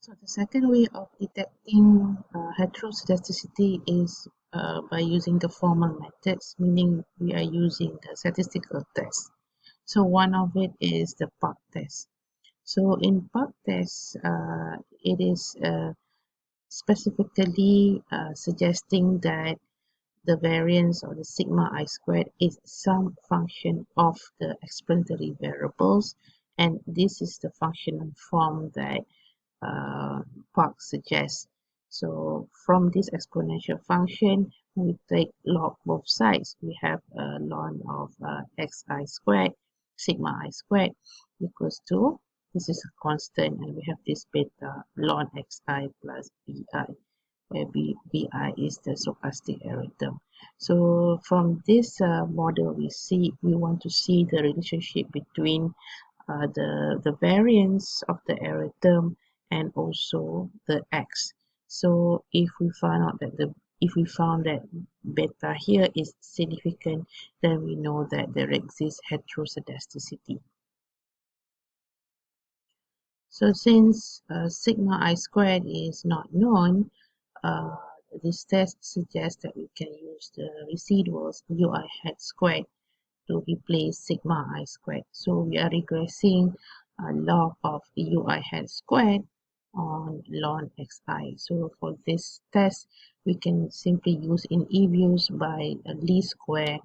So the second way of detecting heteroscedasticity is by using the formal methods, meaning we are using the statistical test. So one of it is the Pap test. So in Pap test, it is specifically suggesting that the variance or the sigma I squared is some function of the explanatory variables, and this is the functional form that Park suggests. So from this exponential function, we take log both sides. We have a ln of xi squared, sigma I squared equals to, this is a constant, and we have this beta ln xi plus bi, where bi is the stochastic error term. So from this model, we want to see the relationship between the variance of the error term and also the x. So if we found that beta here is significant, then we know that there exists heteroscedasticity. So since sigma I squared is not known, uh, this test suggests that we can use the residuals ui hat squared to replace sigma I squared. So we are regressing log of ui hat squared on ln xi. So for this test, we can simply use in eViews by least square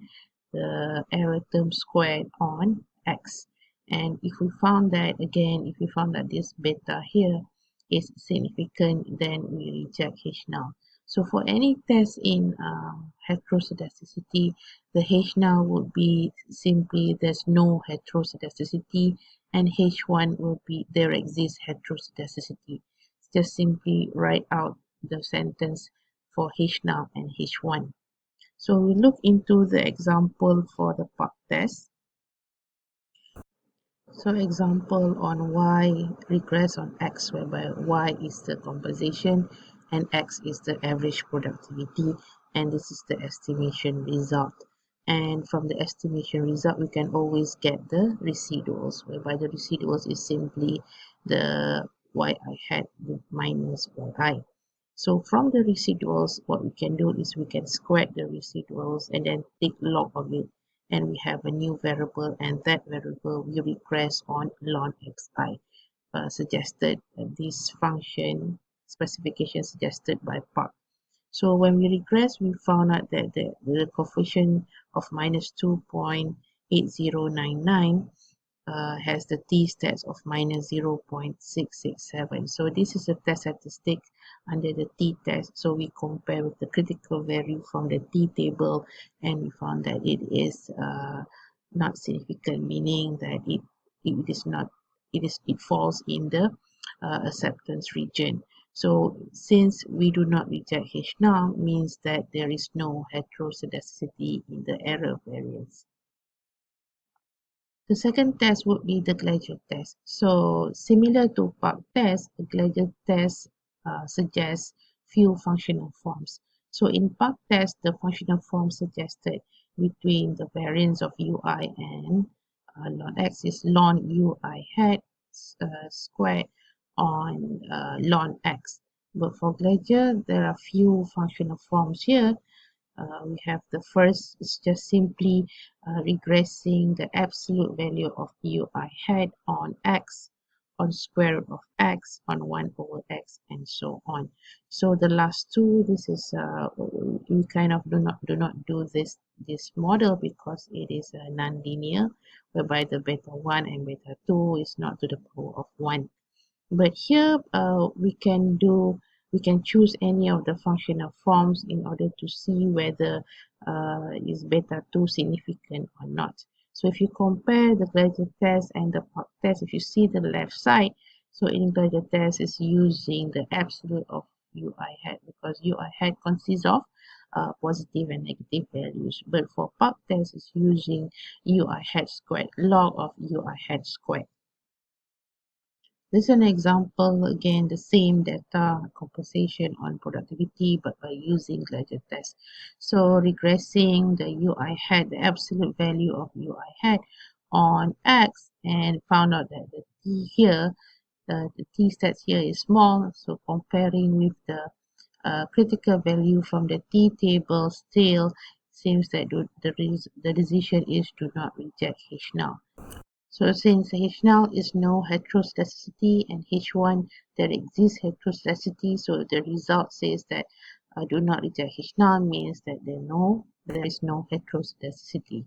the error term squared on x. And if we found that, this beta here is significant, then we reject H null. So for any test in heteroscedasticity, the H null would be simply there's no heteroscedasticity, and H1 will be there exists heteroscedasticity. Just simply write out the sentence for H null and H1. So we look into the example for the Pap test. So example on y regress on x, whereby y is the compensation and x is the average productivity, and this is the estimation result. And from the estimation result, we can always get the residuals, whereby the residuals is simply the yi hat minus yi. So from the residuals, what we can do is we can square the residuals and then take log of it, and we have a new variable, and that variable we regress on ln xi, suggested this function specification suggested by Park. So when we regress, we found out that the coefficient of minus 2.8099 has the t-stats of minus 0.667. So this is a test statistic under the t-test. So we compare with the critical value from the t-table, and we found that it is not significant, meaning that it falls in the acceptance region. So since we do not reject H null, means that there is no heteroscedasticity in the error variance. The second test would be the Glacial Test. So similar to Pap Test, the Glacial Test suggests few functional forms. So in Pap Test, the functional form suggested between the variance of ui and ln x is ln ui hat squared on ln x. But for Glacial, there are few functional forms here. We have the first is just simply regressing the absolute value of ui hat on x, on square root of x, on 1 over x, and so on. So the last two, this is we kind of do not do this model because it is non-linear, whereby the beta 1 and beta 2 is not to the power of 1. But here we can choose any of the functional forms in order to see whether is beta 2 significant or not. So if you compare the Glacial Test and the Pap Test, if you see the left side, so in Glacial Test is using the absolute of ui hat, because ui hat consists of positive and negative values. But for Pap Test is using ui hat squared, log of ui hat squared. This is an example, again, the same data compensation on productivity, but by using Glacial Test. So regressing the ui hat, the absolute value of ui hat on x, and found out that the t here the t-stats here is small, so comparing with the critical value from the t-table, still seems that the decision is do not reject H null. So since H null is no heteroscedasticity and H1 there exists heteroscedasticity, so the result says that do not reject H null means that there is no heteroscedasticity.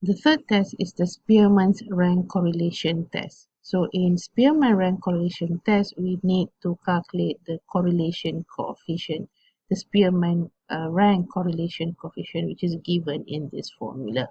The third test is the Spearman's rank correlation test. So in Spearman rank correlation test, we need to calculate the correlation coefficient, the Spearman rank correlation coefficient, which is given in this formula.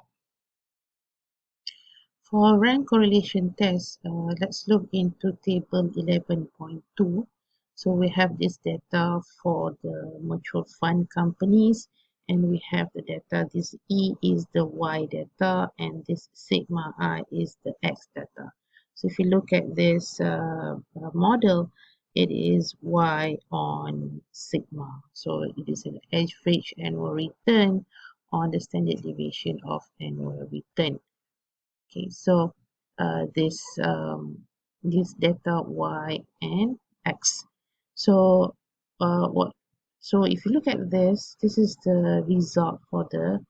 For rank correlation test, let's look into table 11.2. So we have this data for the mutual fund companies, and we have the data. This E is the Y data, and this sigma I is the X data. So if you look at this model, it is Y on sigma. So it is an average annual return on the standard deviation of annual return. Okay, so this data y and x. So what? So if you look at this, this is the result for the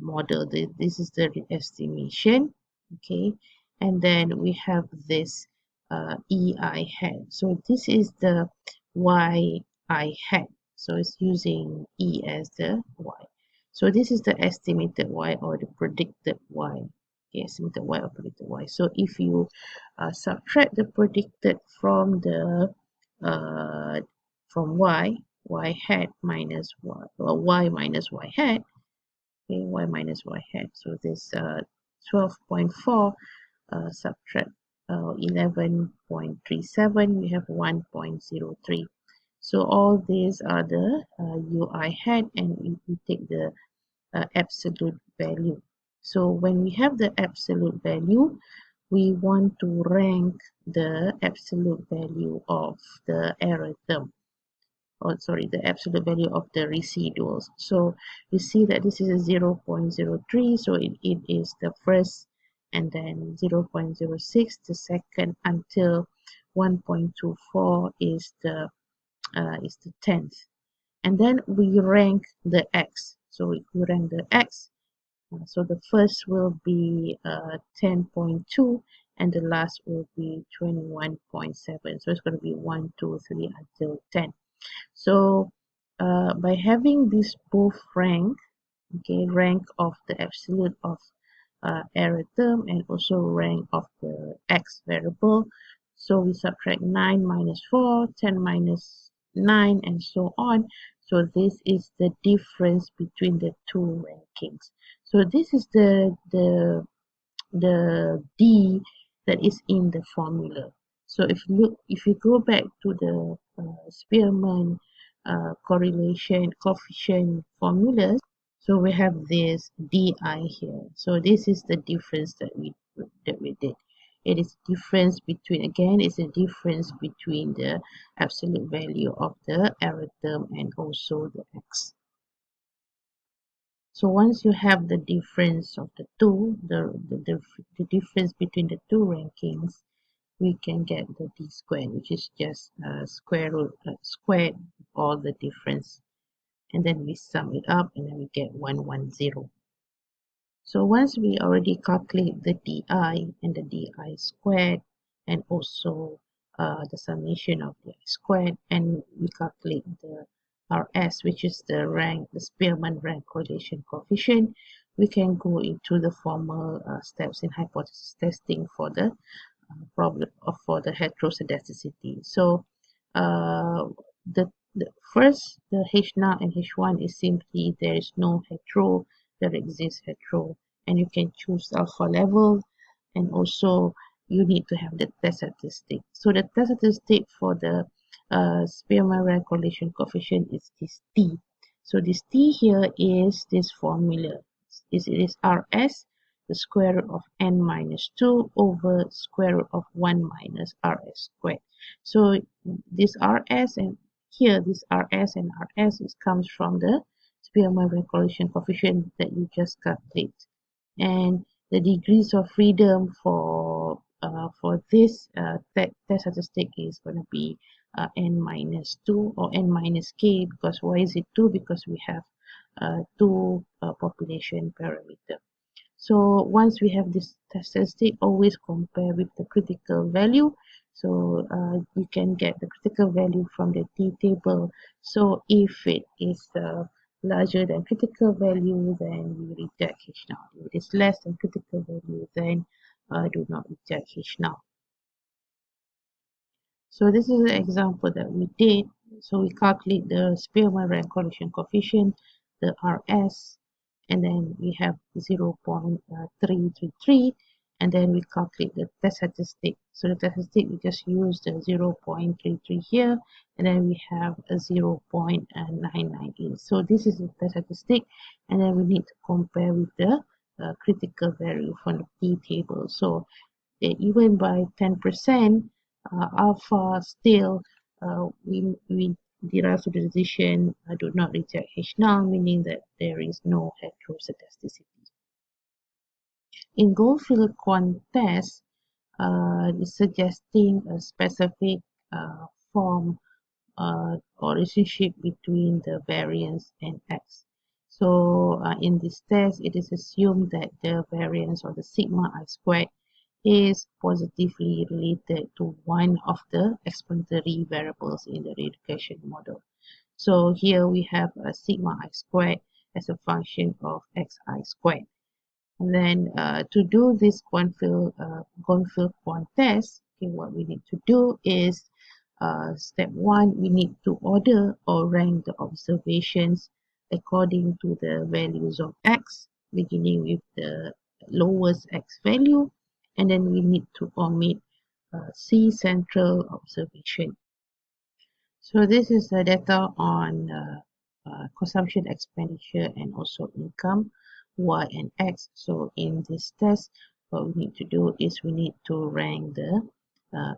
model. This is the estimation. Okay, and then we have this EI hat. So this is the YI hat. So it's using E as the Y. So this is the estimated Y or the predicted Y. Okay, estimated Y or predicted Y. So if you subtract the predicted from the from Y hat minus Y, or Y minus Y hat, okay, Y minus Y hat. So this 12.4 subtract 11.37, we have 1.03. So all these are the UI hat, and we take the absolute value. So when we have the absolute value, we want to rank the absolute value of the error term, or sorry, the absolute value of the residuals. So you see that this is a 0.03, so it is the first, and then 0.06 the second, until 1.24 is the 10th. And then we rank the x. So if we rank the x, so the first will be 10.2 and the last will be 21.7. So it's going to be 1, 2, 3 until 10. So by having this both rank, okay, rank of the absolute of error term and also rank of the x variable, so we subtract 9 minus 4, 10 minus 9, and so on. So this is the difference between the two rankings. So this is the D that is in the formula. So if you go back to the Spearman correlation coefficient formulas, so we have this DI here. So this is the difference that we did. It is difference between, again, it's a difference between the absolute value of the error term and also the x. So once you have the difference of the two, the difference between the two rankings, we can get the d squared, which is just square root squared all the difference, and then we sum it up, and then we get 110. So once we already calculate the di and the di squared, and also the summation of the squared, and we calculate the RS, which is the Spearman rank correlation coefficient, we can go into the formal steps in hypothesis testing for the problem for the heteroscedasticity. So the first, the H naught and H1 is simply there is no hetero, there exists hetero, and you can choose alpha level, and also you need to have the test statistic. So the test statistic for the Spearman rank correlation coefficient is this T. So this T here is this formula. It is RS, the square root of n minus 2 over square root of 1 minus RS squared. So this RS and here this RS and RS comes from the Spearman rank correlation coefficient that you just calculate. And the degrees of freedom for for this test statistic is going to be n minus 2 or n minus k. Because why is it 2? Because we have two population parameter. So once we have this statistic, always compare with the critical value. So you can get the critical value from the t table. So if it is larger than critical value, then we reject h now. If it is less than critical value, then do not reject h now. So this is an example that we did. So we calculate the Spearman rank correlation coefficient, the RS, and then we have 0.333, and then we calculate the test statistic. So the test statistic, we just use the 0.33 here, and then we have a 0.998. So this is the test statistic, and then we need to compare with the critical value from the p table. So even by 10%, alpha still we derive the decision do not reject H null, meaning that there is no heteroscedasticity. In Goldfield quant test, is suggesting a specific form or relationship between the variance and X. So in this test, it is assumed that the variance or the sigma I squared is positively related to one of the explanatory variables in the regression model. So here we have a sigma I squared as a function of xi squared. And then to do this Goldfield quant test, okay, what we need to do is step 1, we need to order or rank the observations according to the values of x, beginning with the lowest x value, and then we need to omit C central observation. So this is the data on consumption, expenditure, and also income, Y and X. So in this test, what we need to do is we need to rank the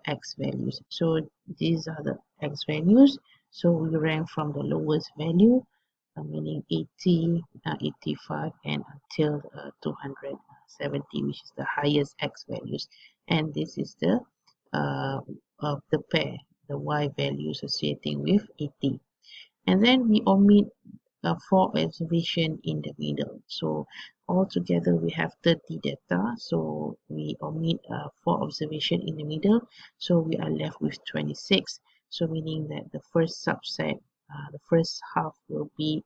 X values. So these are the X values. So we rank from the lowest value, meaning 80, 85, and until 270, which is the highest X values. And this is the of the pair, the Y value associating with 80. And then we omit 4 observation in the middle. So altogether we have 30 data. So we omit 4 observation in the middle. So we are left with 26. So meaning that the first subset, the first half will be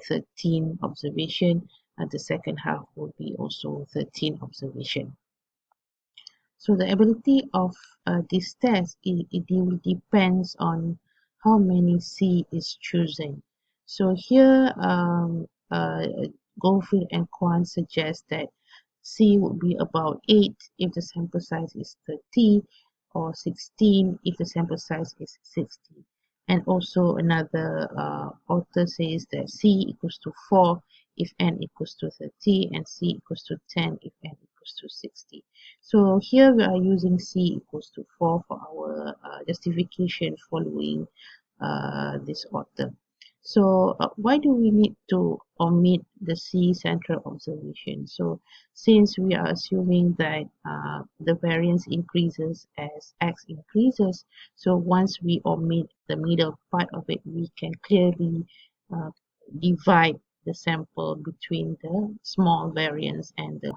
13 observation. And the second half will be also 13 observation. So the ability of this test, it will depends on how many C is chosen. So here, Goldfield and Kwan suggest that C would be about 8 if the sample size is 30, or 16 if the sample size is 60. And also another author says that C equals to 4 if n equals to 30, and C equals to 10 if n equals to 60. So here we are using C equals to 4 for our justification following this author. So why do we need to omit the C central observation? So since we are assuming that the variance increases as X increases, so once we omit the middle part of it, we can clearly divide the sample between the small variance and the.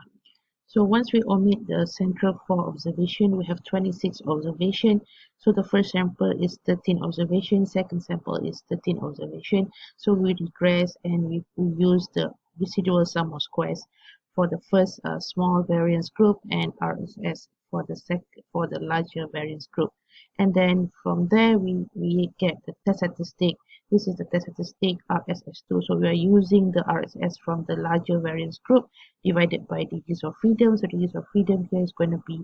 So once we omit the central 4 observation, we have 26 observation. So the first sample is 13 observation, second sample is 13 observation. So we regress and we use the residual sum of squares for the first small variance group and RSS for the larger variance group. And then from there we get the test statistic. This is the test statistic RSS2. So we are using the RSS from the larger variance group divided by degrees of freedom. So degrees of freedom here is going to be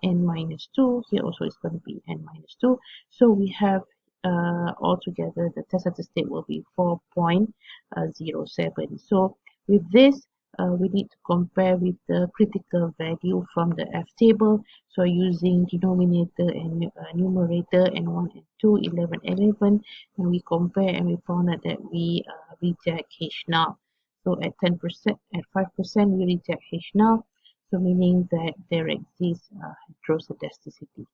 n minus 2. Here also is going to be n minus 2. So we have altogether the test statistic will be 4.07. So with this, we need to compare with the critical value from the F table. So using denominator and numerator and 1 and 2, 11, 11, and we compare and we found out that we reject H null. So at 10%, at 5%, we reject H null. So meaning that there exists heteroscedasticity.